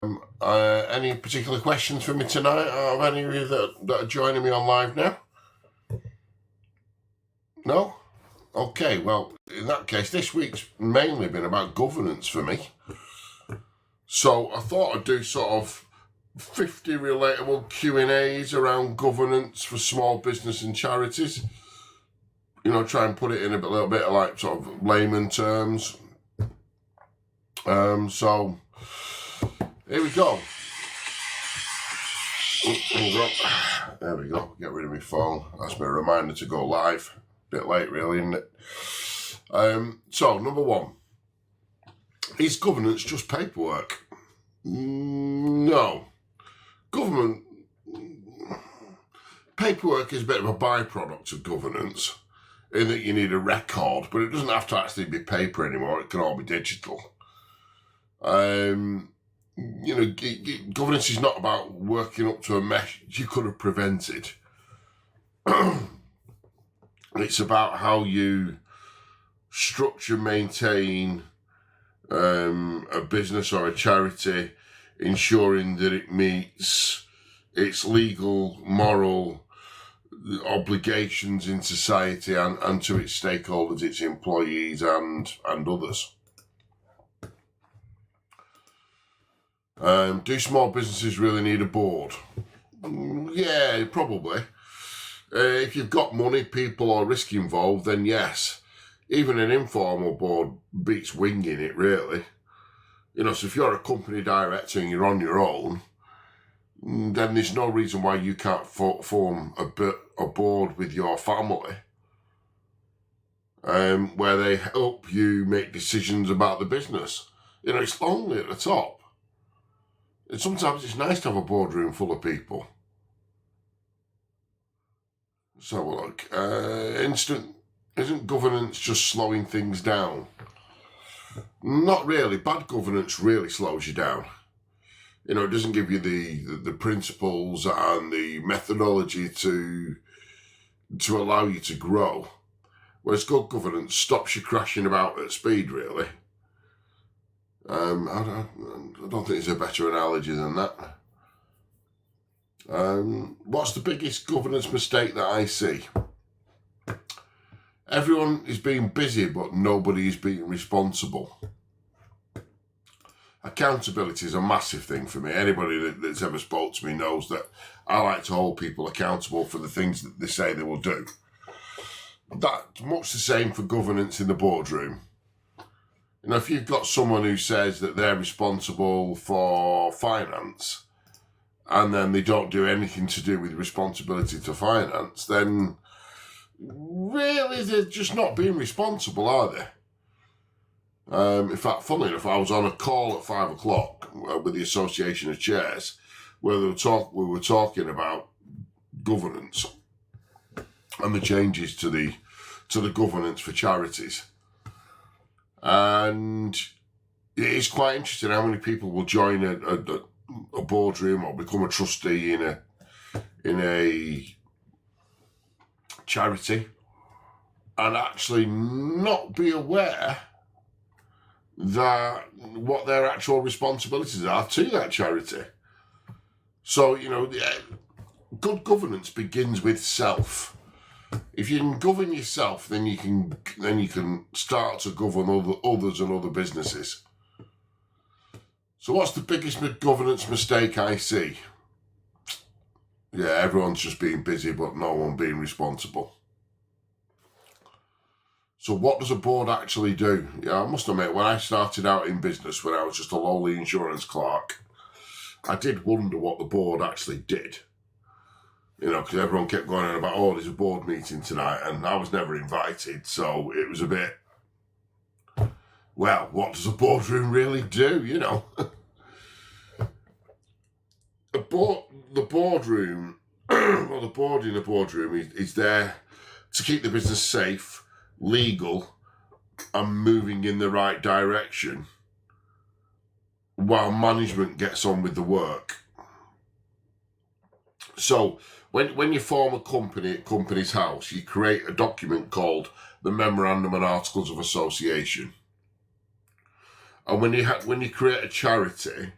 Any particular questions for me tonight out of any of you that are joining me on live now? No? Okay, well, in that case, this week's mainly been about governance for me. So I thought I'd do sort of 50 relatable Q&As around governance for small business and charities. Try and put it in a little bit of like sort of layman terms. So here we go. There we go. Get rid of my phone. That's my reminder to go live. Bit late, really, isn't it? So number one, is governance just paperwork? No. Government paperwork is a bit of a byproduct of governance in that you need a record, but it doesn't have to actually be paper anymore. It can all be digital. Governance is not about working up to a mess you could have prevented. It's about how you structure, maintain a business or a charity, ensuring that it meets its legal, moral obligations in society and to its stakeholders, its employees and others. Do small businesses really need a board? Yeah, probably. If you've got money, people or risk involved, then yes. Even an informal board beats winging it, really. So if you're a company director and you're on your own, then there's no reason why you can't form a board with your family where they help you make decisions about the business. It's lonely at the top. And sometimes it's nice to have a boardroom full of people. So look, isn't governance just slowing things down? Not really. Bad governance really slows you down. It doesn't give you the principles and the methodology to allow you to grow. Whereas good governance stops you crashing about at speed, really. I don't think there's a better analogy than that. What's the biggest governance mistake that I see? Everyone is being busy, but nobody is being responsible. Accountability is a massive thing for me. Anybody that's ever spoke to me knows that I like to hold people accountable for the things that they say they will do. That's much the same for governance in the boardroom. If you've got someone who says that they're responsible for finance and then they don't do anything to do with responsibility to finance, then really they're just not being responsible, are they? In fact, funnily enough, I was on a call at 5 o'clock with the Association of Chairs where we were talking about governance and the changes to the governance for charities. And it is quite interesting how many people will join a boardroom or become a trustee in a charity and actually not be aware that what their actual responsibilities are to that charity. So, good governance begins with self. If you can govern yourself, then you can start to govern others and other businesses. So what's the biggest governance mistake I see? Yeah, everyone's just being busy, but no one being responsible. So what does a board actually do? Yeah, I must admit, when I started out in business, when I was just a lowly insurance clerk, I did wonder what the board actually did. Because everyone kept going on about, there's a board meeting tonight, and I was never invited, so it was a bit, well, what does a boardroom really do, The boardroom, well, the board in a boardroom is there to keep the business safe, legal, and moving in the right direction, while management gets on with the work. So when you form a company at Companies House, you create a document called the Memorandum and Articles of Association. And when you create a charity,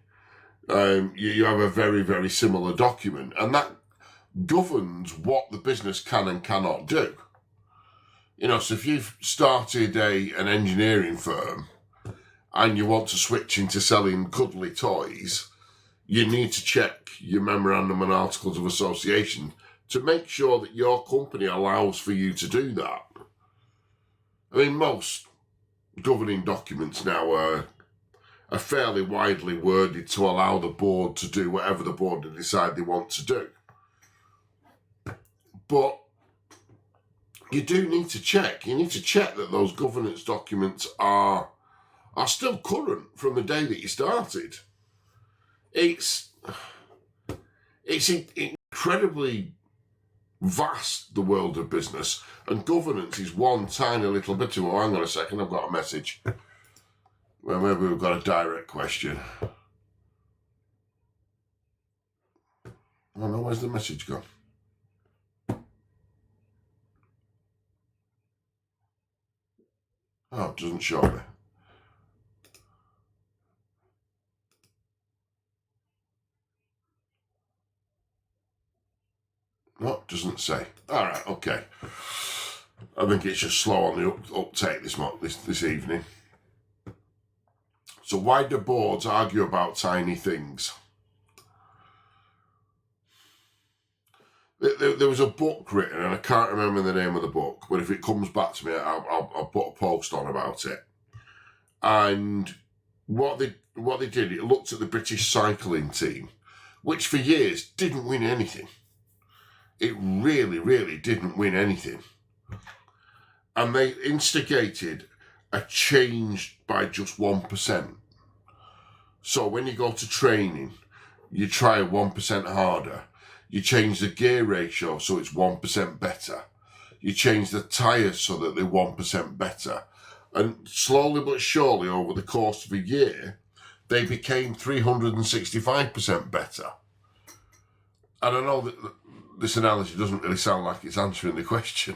you have a very, very similar document, and that governs what the business can and cannot do. So if you've started an engineering firm and you want to switch into selling cuddly toys, you need to check your memorandum and articles of association to make sure that your company allows for you to do that. I mean, most governing documents now are fairly widely worded to allow the board to do whatever the board decide they want to do. But you do need to check. You need to check that those governance documents are still current from the day that you started. It's incredibly vast, the world of business, and governance is one tiny little bit of. Oh, hang on a second, I've got a message. Well, maybe we've got a direct question. Oh no, where's the message gone? Oh, it doesn't show me. No, it doesn't say. All right, okay. I think it's just slow on the uptake this evening. So why do boards argue about tiny things? There was a book written, and I can't remember the name of the book, but if it comes back to me, I'll put a post on about it. And what they did, it looked at the British cycling team, which for years didn't win anything. It really, really didn't win anything. And they instigated a change by just 1%. So when you go to training, you try 1% harder. You change the gear ratio so it's 1% better. You change the tyres so that they're 1% better. And slowly but surely over the course of a year, they became 365% better. And I know that this analogy doesn't really sound like it's answering the question.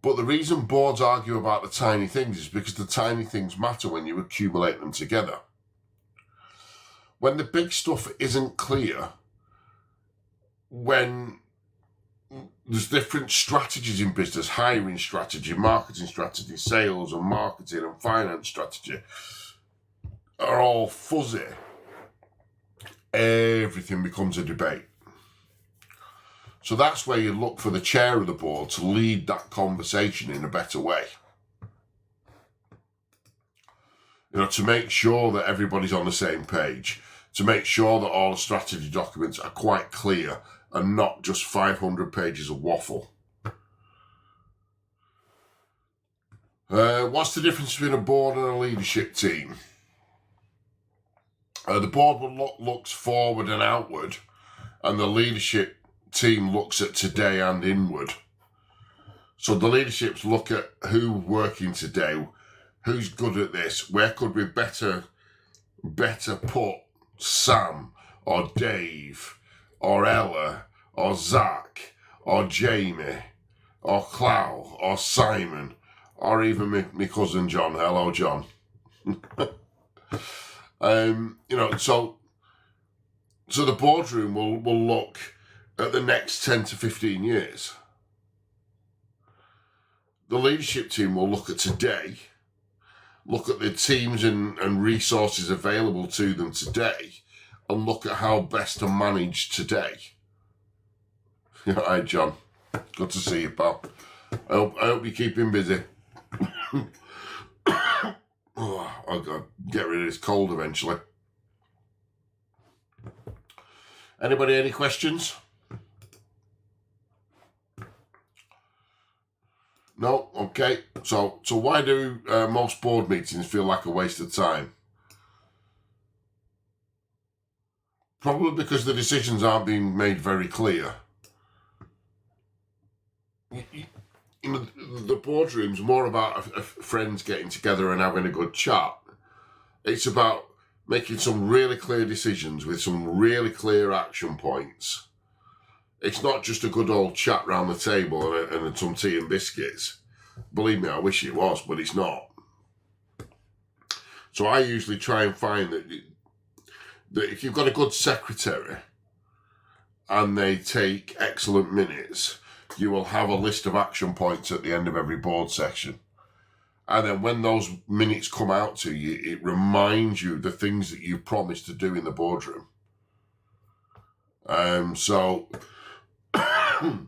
But the reason boards argue about the tiny things is because the tiny things matter when you accumulate them together. When the big stuff isn't clear, when there's different strategies in business, hiring strategy, marketing strategy, sales and marketing and finance strategy are all fuzzy, everything becomes a debate. So that's where you look for the chair of the board to lead that conversation in a better way. To make sure that everybody's on the same page, to make sure that all the strategy documents are quite clear and not just 500 pages of waffle. What's the difference between a board and a leadership team? The board looks forward and outward, and the leadership team looks at today and inward. So the leaderships look at who's working today, who's good at this, where could we better put Sam or Dave or Ella or Zach or Jamie or Clow or Simon or even my cousin John. Hello, John. So the boardroom will look at the next 10 to 15 years. The leadership team will look at today, look at the teams and resources available to them today, and look at how best to manage today. Hi, John. Good to see you, pal. I hope you keep him busy. I've got to get rid of this cold eventually. Anybody any questions? No? Okay. So why do most board meetings feel like a waste of time? Probably because the decisions aren't being made very clear. The boardroom's more about friends getting together and having a good chat. It's about making some really clear decisions with some really clear action points. It's not just a good old chat round the table and some tea and biscuits. Believe me, I wish it was, but it's not. So I usually try and find that that if you've got a good secretary and they take excellent minutes, you will have a list of action points at the end of every board session. And then when those minutes come out to you, it reminds you the things that you promised to do in the boardroom. So oh,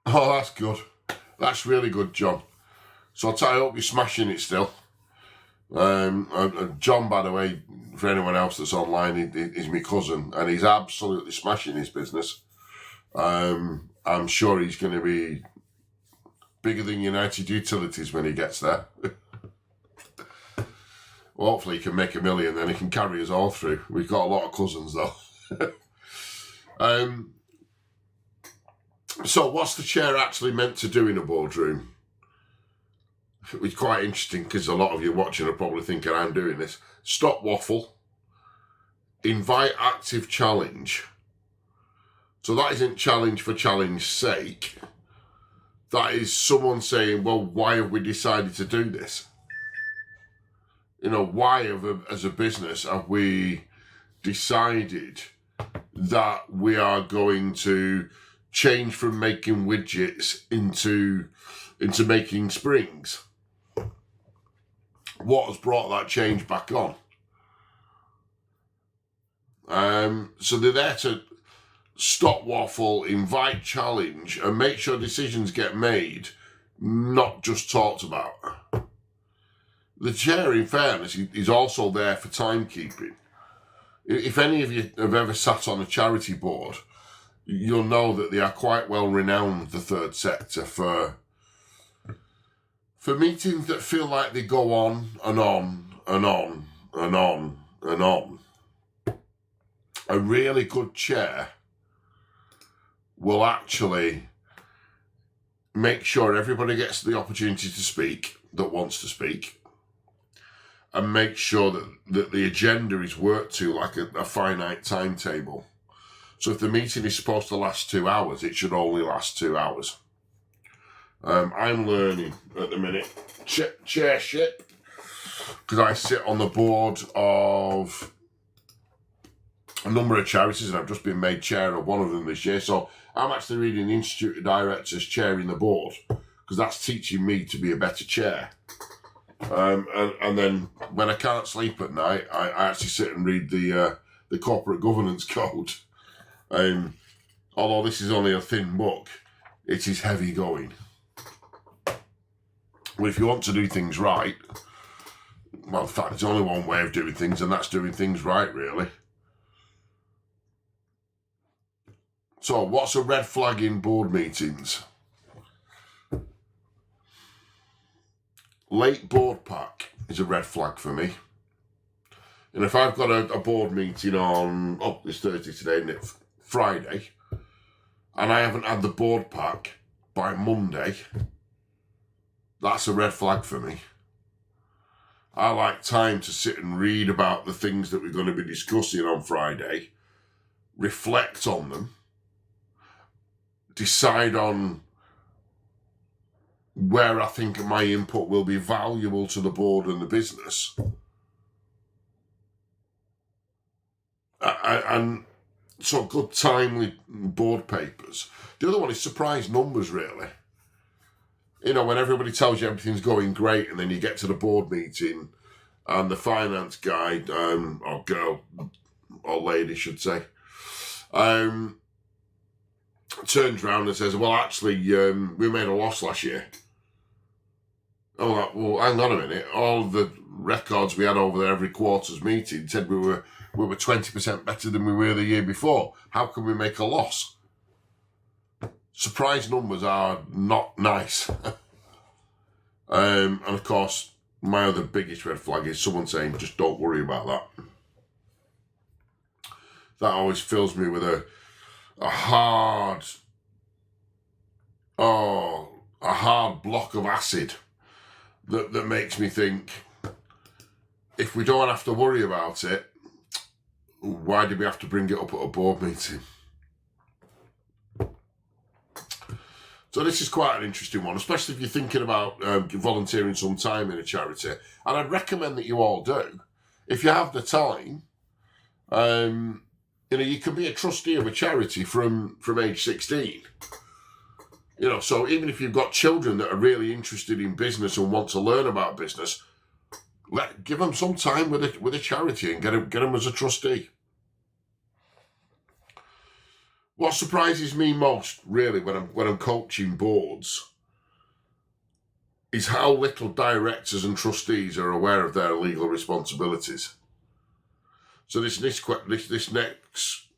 that's good. That's really good, John. So I hope you're smashing it still. John, by the way, for anyone else that's online, is my cousin, and he's absolutely smashing his business. I'm sure he's going to be bigger than United Utilities when he gets there. Well, hopefully he can make $1 million, then he can carry us all through. We've got a lot of cousins, though. So what's the chair actually meant to do in a boardroom? It's quite interesting because a lot of you watching are probably thinking I'm doing this. Stop waffle. Invite active challenge. So that isn't challenge for challenge's sake. That is someone saying, well, why have we decided to do this? You know, why as a business have we decided that we are going to change from making widgets into making springs? What has brought that change back on? So they're there to stop waffle, invite challenge, and make sure decisions get made, not just talked about. The chair, in fairness, is also there for timekeeping. If any of you have ever sat on a charity board, you'll know that they are quite well renowned, the third sector, for meetings that feel like they go on and on and on and on and on. A really good chair will actually make sure everybody gets the opportunity to speak that wants to speak, and make sure that the agenda is worked to like a finite timetable. So if the meeting is supposed to last 2 hours, it should only last 2 hours. I'm learning at the minute chairship because I sit on the board of a number of charities, and I've just been made chair of one of them this year. So I'm actually reading the Institute of Directors chairing the board because that's teaching me to be a better chair. And then when I can't sleep at night, I actually sit and read the corporate governance code. Although this is only a thin book, it is heavy going. Well, if you want to do things right, well, in fact, there's only one way of doing things, and that's doing things right, really. So, what's a red flag in board meetings? Late board pack is a red flag for me. And if I've got a board meeting on, it's Thursday today, isn't it? Friday, and I haven't had the board pack by Monday, that's a red flag for me. I like time to sit and read about the things that we're going to be discussing on Friday, reflect on them, decide on where I think my input will be valuable to the board and the business. And so good timely board papers. The other one is surprise numbers, really. You know, when everybody tells you everything's going great, and then you get to the board meeting and the finance guy, or girl, or lady should say, turns around and says, well, actually, we made a loss last year. I'm like, well, hang on a minute. All the records we had over there every quarter's meeting said we were 20% better than we were the year before. How can we make a loss? Surprise numbers are not nice. And of course, my other biggest red flag is someone saying, just don't worry about that. That always fills me with a hard block of acid that makes me think, if we don't have to worry about it, why do we have to bring it up at a board meeting? So this is quite an interesting one, especially if you're thinking about volunteering some time in a charity. And I'd recommend that you all do. If you have the time, you can be a trustee of a charity from age 16. So even if you've got children that are really interested in business and want to learn about business, give them some time with a charity and get them as a trustee. What surprises me most, really, when I'm coaching boards, is how little directors and trustees are aware of their legal responsibilities. So this next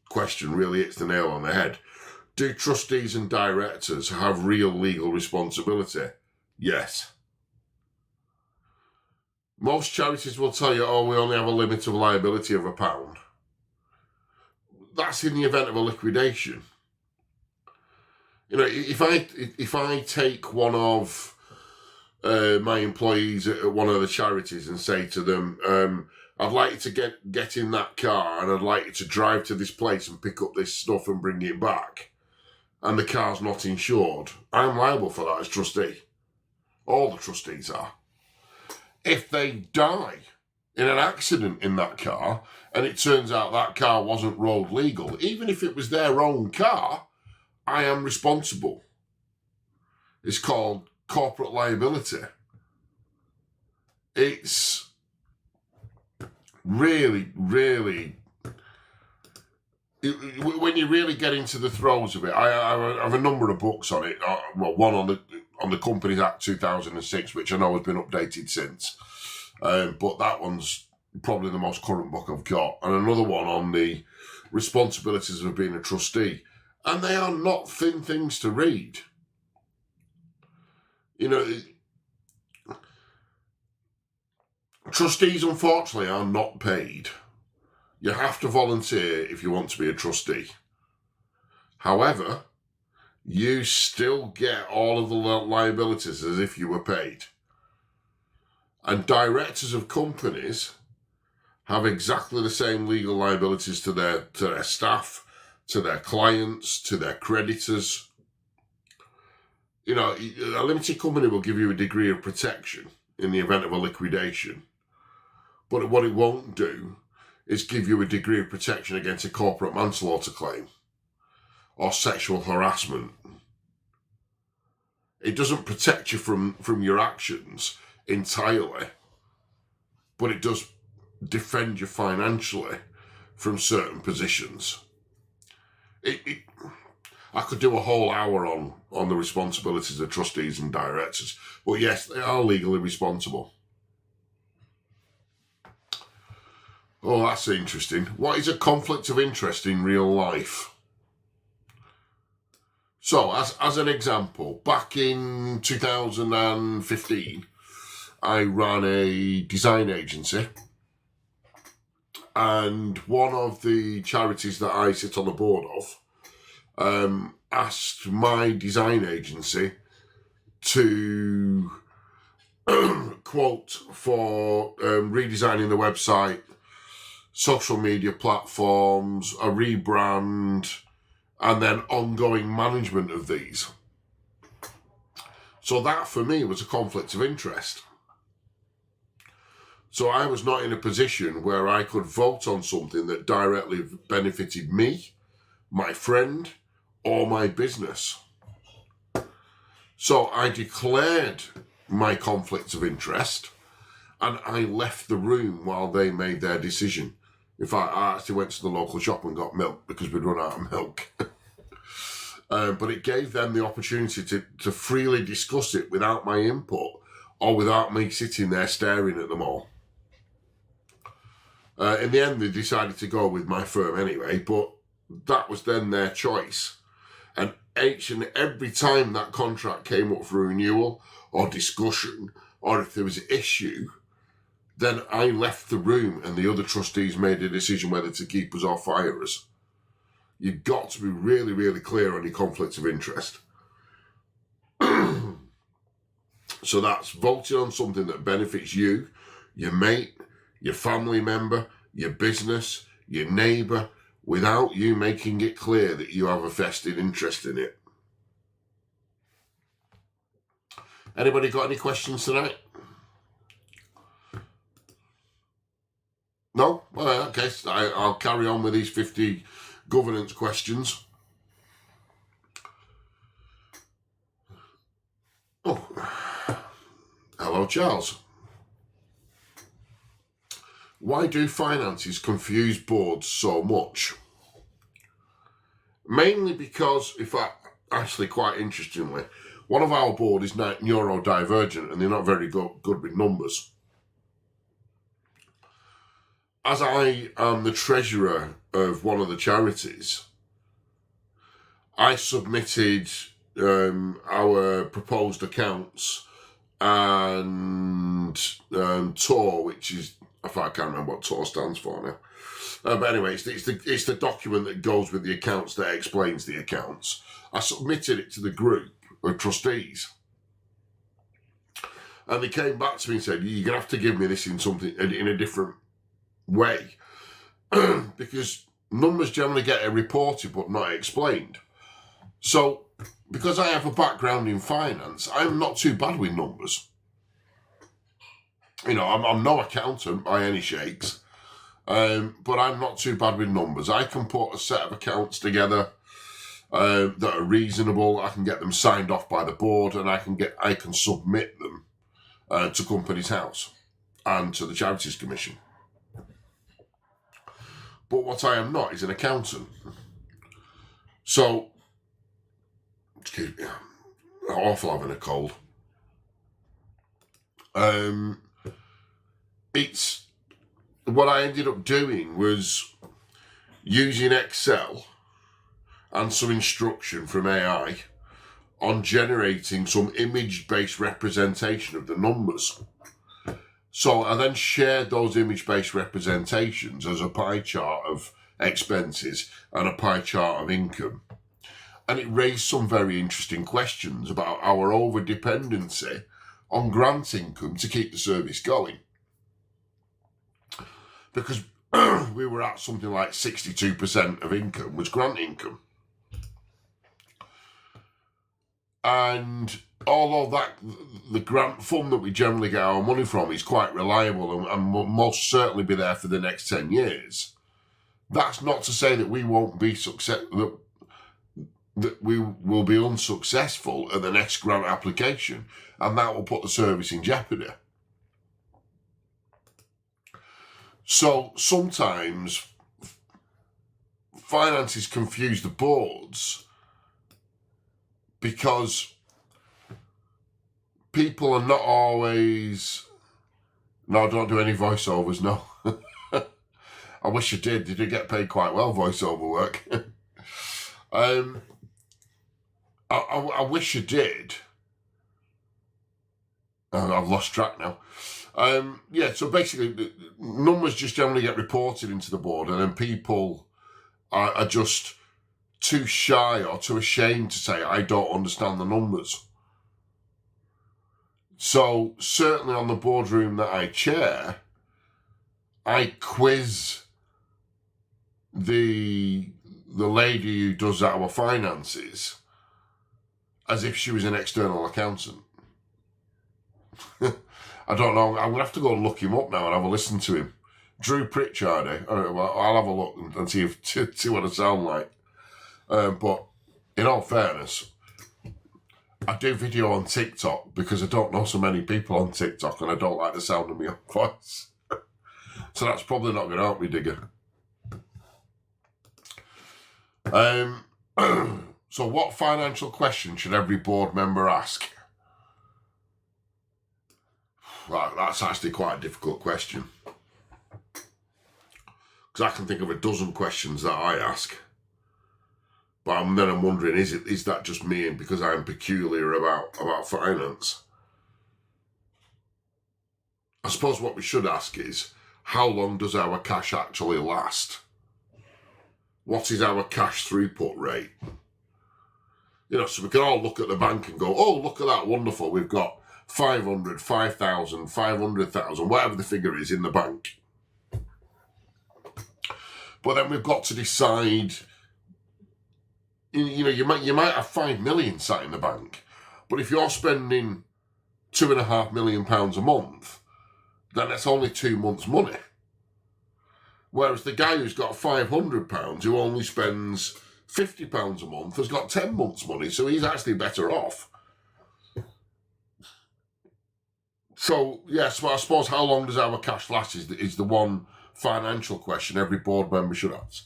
question really hits the nail on the head. Do trustees and directors have real legal responsibility? Yes. Most charities will tell you, we only have a limit of liability of £1. That's in the event of a liquidation. If I take one of my employees at one of the charities and say to them, I'd like you to get in that car and I'd like you to drive to this place and pick up this stuff and bring it back, and the car's not insured, I'm liable for that as trustee. All the trustees are. If they die in an accident in that car, and it turns out that car wasn't road legal, even if it was their own car, I am responsible. It's called corporate liability. It's really, really, when you really get into the throes of it, I have a number of books on it. One on the Companies Act 2006, which I know has been updated since. But that one's probably the most current book I've got. And another one on the responsibilities of being a trustee. And they are not thin things to read. Trustees, unfortunately, are not paid. You have to volunteer if you want to be a trustee. However, you still get all of the liabilities as if you were paid. And directors of companies have exactly the same legal liabilities to their staff, to their clients, to their creditors. A limited company will give you a degree of protection in the event of a liquidation. But what it won't do is give you a degree of protection against a corporate manslaughter claim or sexual harassment. It doesn't protect you from your actions entirely, but it does defend you financially from certain positions. I could do a whole hour on the responsibilities of trustees and directors, but yes, they are legally responsible. Oh, that's interesting. What is a conflict of interest in real life? So, as an example, back in 2015, I ran a design agency, and one of the charities that I sit on the board of asked my design agency to quote for redesigning the website, social media platforms, a rebrand, and then ongoing management of these. So that for me was a conflict of interest. So I was not in a position where I could vote on something that directly benefited me, my friend, or my business. So I declared my conflict of interest and I left the room while they made their decision. In fact, I actually went to the local shop and got milk because we'd run out of milk. But it gave them the opportunity to freely discuss it without my input or without me sitting there staring at them all. In the end, they decided to go with my firm anyway, but that was then their choice. And each and every time that contract came up for renewal or discussion, or if there was an issue, then I left the room and the other trustees made a decision whether to keep us or fire us. You've got to be really, really clear on your conflicts of interest. So that's voting on something that benefits you, your mate, your family member, your business, your neighbour, without you making it clear that you have a vested interest in it. Anybody got any questions tonight? No? Well, okay, so I'll carry on with these 50 governance questions. Oh, hello, Charles. Why do finances confuse boards so much? Mainly because, actually quite interestingly, one of our board is neurodivergent and they're not very good with numbers. As I am the treasurer of one of the charities, I submitted our proposed accounts and TOR, which is, I can't remember what TOR stands for now. But anyway, it's the document that goes with the accounts that explains the accounts. I submitted it to the group of trustees. And they came back to me and said, you're going to have to give me this in a different way. Because numbers generally get reported but not explained. So, because I have a background in finance, I'm not too bad with numbers. I'm no accountant by any shakes. But I'm not too bad with numbers. I can put a set of accounts together that are reasonable. I can get them signed off by the board, and I can submit them to Companies House and to the Charities Commission. But what I am not is an accountant. So, excuse me, awful having a cold. What I ended up doing was using Excel and some instruction from AI on generating some image-based representation of the numbers. So I then shared those image-based representations as a pie chart of expenses and a pie chart of income. And it raised some very interesting questions about our over-dependency on grant income to keep the service going. Because we were at something like 62% of income was grant income. And although the grant fund that we generally get our money from is quite reliable and will most certainly be there for the next 10 years, that's not to say that we won't be successful, that we will be unsuccessful at the next grant application, and that will put the service in jeopardy. So sometimes finances confuse the boards because people are not always... No, don't do any voiceovers, no. I wish you did. You did get paid quite well, voiceover work. I wish you did. I've lost track now. So basically, the numbers just generally get reported into the board, and then people are just too shy or too ashamed to say, I don't understand the numbers. So certainly on the boardroom that I chair, I quiz the lady who does our finances as if she was an external accountant. I don't know. I'm going to have to go and look him up now and have a listen to him. Drew Pritchard, eh? I'll have a look and see what I sound like. But in all fairness, I do video on TikTok because I don't know so many people on TikTok and I don't like the sound of my own voice. So that's probably not going to help me, digger. So what financial question should every board member ask? Right, that's actually quite a difficult question. Because I can think of a dozen questions that I ask. But then I'm wondering, is that just me and because I'm peculiar about finance? I suppose what we should ask is, how long does our cash actually last? What is our cash throughput rate? So we can all look at the bank and go, oh, look at that, wonderful, we've got 500, 5,000, 500,000, whatever the figure is in the bank. But then we've got to decide, you might have 5 million sat in the bank, but if you're spending £2.5 million a month, then that's only 2 months' money. Whereas the guy who's got £500, who only spends £50 a month, has got 10 months' money, so he's actually better off. So, yes, well, I suppose how long does our cash last is the one financial question every board member should ask.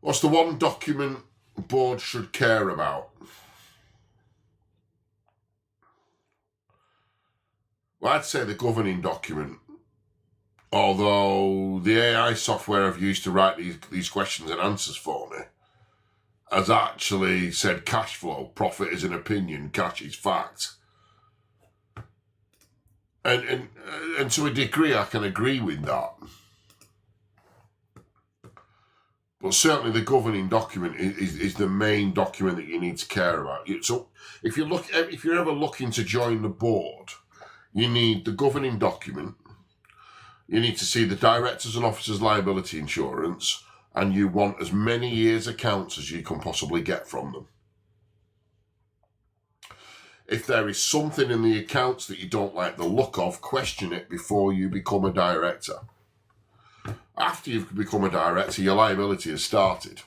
What's the one document board should care about? Well, I'd say the governing document, although the AI software I've used to write these questions and answers for me has actually said cash flow, profit is an opinion, cash is fact. And to a degree I can agree with that. But certainly the governing document is the main document that you need to care about. So if you're ever looking to join the board, you need the governing document, you need to see the directors and officers liability insurance, and you want as many years accounts as you can possibly get from them. If there is something in the accounts that you don't like the look of, question it before you become a director. After you've become a director, your liability has started.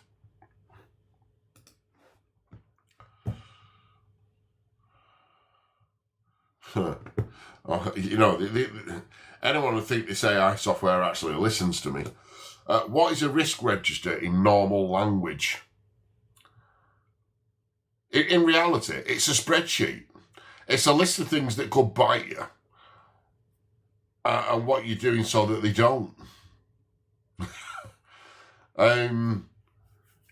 Anyone who think this AI software actually listens to me. What is a risk register in normal language? In reality, it's a spreadsheet. It's a list of things that could bite you and what you're doing so that they don't. In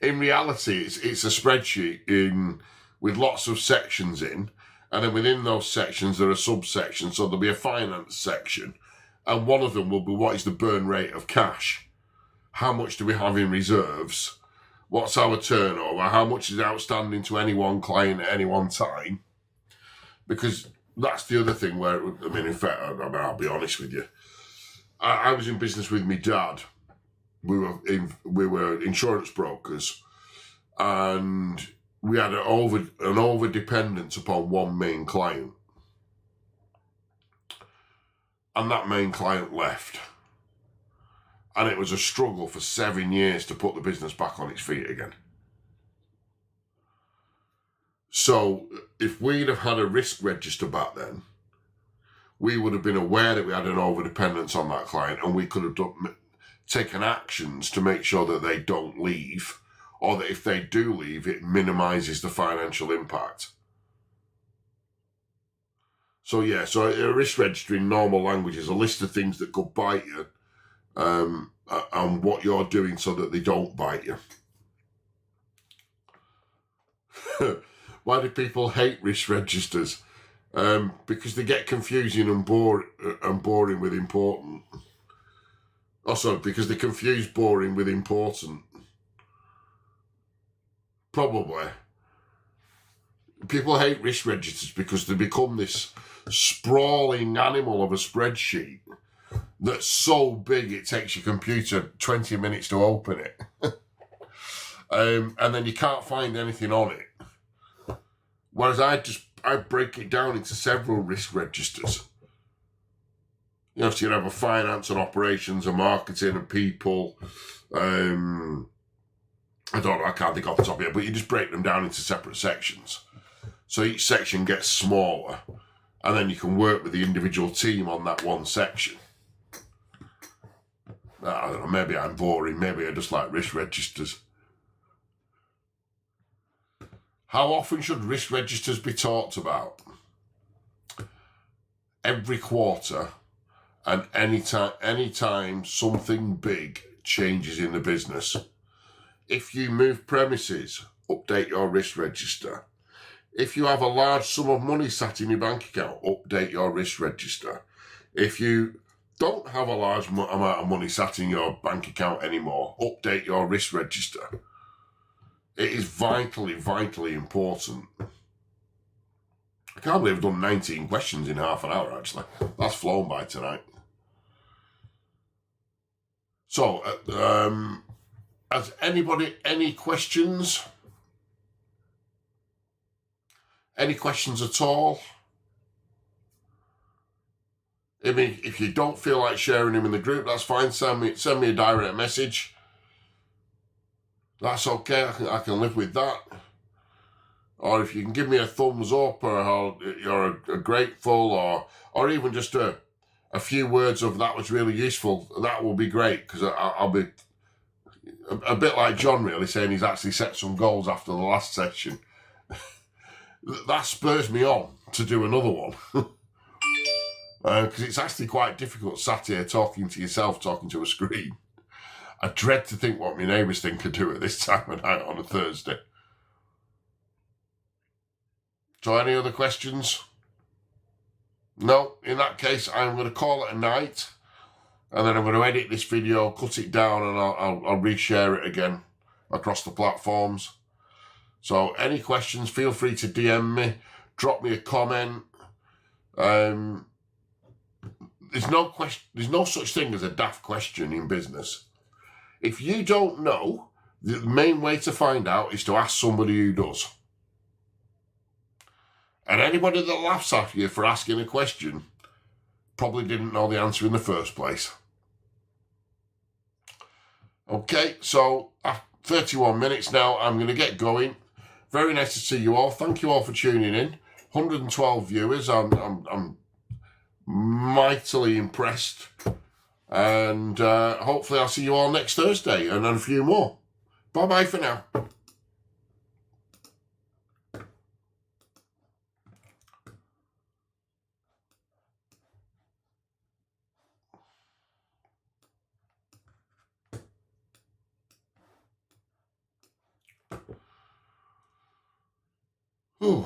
reality, it's a spreadsheet with lots of sections in, and then within those sections there are subsections. So there'll be a finance section, and one of them will be what is the burn rate of cash? How much do we have in reserves? What's our turnover? How much is outstanding to any one client at any one time? Because that's the other thing where, in fact, I'll be honest with you. I was in business with my dad. We were insurance brokers, and we had an over dependence upon one main client, and that main client left, and it was a struggle for 7 years to put the business back on its feet again. So if we'd have had a risk register back then, we would have been aware that we had an over dependence on that client, and we could have taken actions to make sure that they don't leave, or that if they do leave, it minimises the financial impact. So yeah, so a risk register in normal language is a list of things that could bite you, and what you're doing so that they don't bite you. Why do people hate risk registers? Because they get confusing and boring with important. Also, because they confuse boring with important. Probably. People hate risk registers because they become this sprawling animal of a spreadsheet that's so big it takes your computer 20 minutes to open it. And then you can't find anything on it. Whereas I break it down into several risk registers. So you have a finance and operations, a marketing and people. I don't know, I can't think off the top of it, but you just break them down into separate sections. So each section gets smaller, and then you can work with the individual team on that one section. I don't know, maybe I'm boring, maybe I just like risk registers. How often should risk registers be talked about? Every quarter, and anytime something big changes in the business. If you move premises, update your risk register. If you have a large sum of money sat in your bank account, update your risk register. If you don't have a large amount of money sat in your bank account anymore, update your risk register. It is vitally, vitally important. I can't believe I've done 19 questions in half an hour, actually. That's flown by tonight. So, has anybody any questions? Any questions at all? I mean, if you don't feel like sharing him in the group, that's fine. Send me a direct message. That's okay. I can live with that. Or if you can give me a thumbs up, or you're grateful, or even just a few words of that was really useful, that will be great, because I'll be a bit like John, really, saying he's actually set some goals after the last session. That spurs me on to do another one. Because it's actually quite difficult sat here talking to yourself, talking to a screen. I dread to think what my neighbours think I do at this time of night on a Thursday. So any other questions? No, in that case, I'm going to call it a night. And then I'm going to edit this video, cut it down, and I'll reshare it again across the platforms. So any questions, feel free to DM me, drop me a comment. There's no such thing as a daft question in business. If you don't know, the main way to find out is to ask somebody who does. And anybody that laughs at you for asking a question probably didn't know the answer in the first place. Okay, so 31 minutes now. I'm going to get going. Very nice to see you all. Thank you all for tuning in. 112 viewers. I'm mightily impressed. And hopefully I'll see you all next Thursday and then a few more. Bye-bye for now. Ooh.